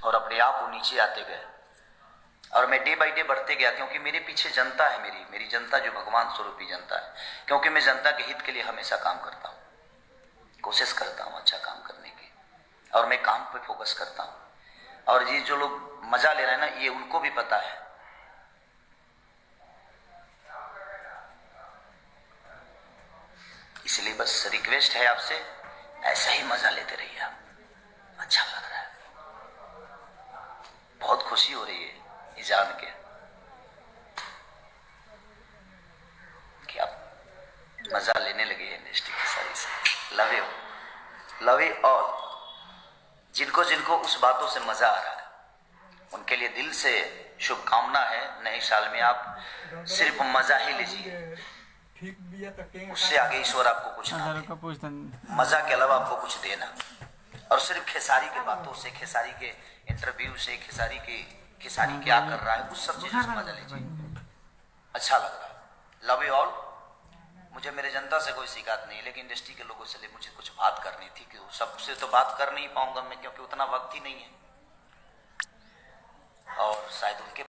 और अपने आप वो नीचे आते गए और मैं डे बाई डे बढ़ते गया, क्योंकि मेरे पीछे जनता है, मेरी जनता जो भगवान स्वरूपी जनता है। क्योंकि मैं जनता के हित के लिए हमेशा काम करता हूँ, कोशिश करता हूँ अच्छा काम करने की, और मैं काम पे फोकस करता हूँ। और ये जो लोग मजा ले रहे हैं ना, ये उनको भी पता है। इसलिए बस रिक्वेस्ट है आपसे, ऐसा ही मजा लेते रहिए आप। अच्छा लग रहा है, बहुत खुशी हो रही है ये जान के कि आप मजा लेने लगे हैं इंडस्ट्री की सारी से। Love you, love you all. जिनको जिनको उस बातों से मजा आ रहा है उनके लिए दिल से शुभकामना है। नए साल में आप सिर्फ मजा ही लीजिए, उससे आगे ईश्वर आपको कुछ ना दे। मजा के अलावा आपको कुछ देना। और सिर्फ खेसारी के बातों से, खेसारी के इंटरव्यू से, खेसारी क्या कर रहा है उस सब चीजों से मजा लीजिए। अच्छा लग रहा है। Love you all. मुझे मेरे जनता से कोई शिकायत नहीं, लेकिन इंडस्ट्री के लोगों से मुझे कुछ बात करनी थी कि सबसे तो बात कर नहीं पाऊंगा मैं, क्योंकि उतना वक्त ही नहीं है और शायद उनके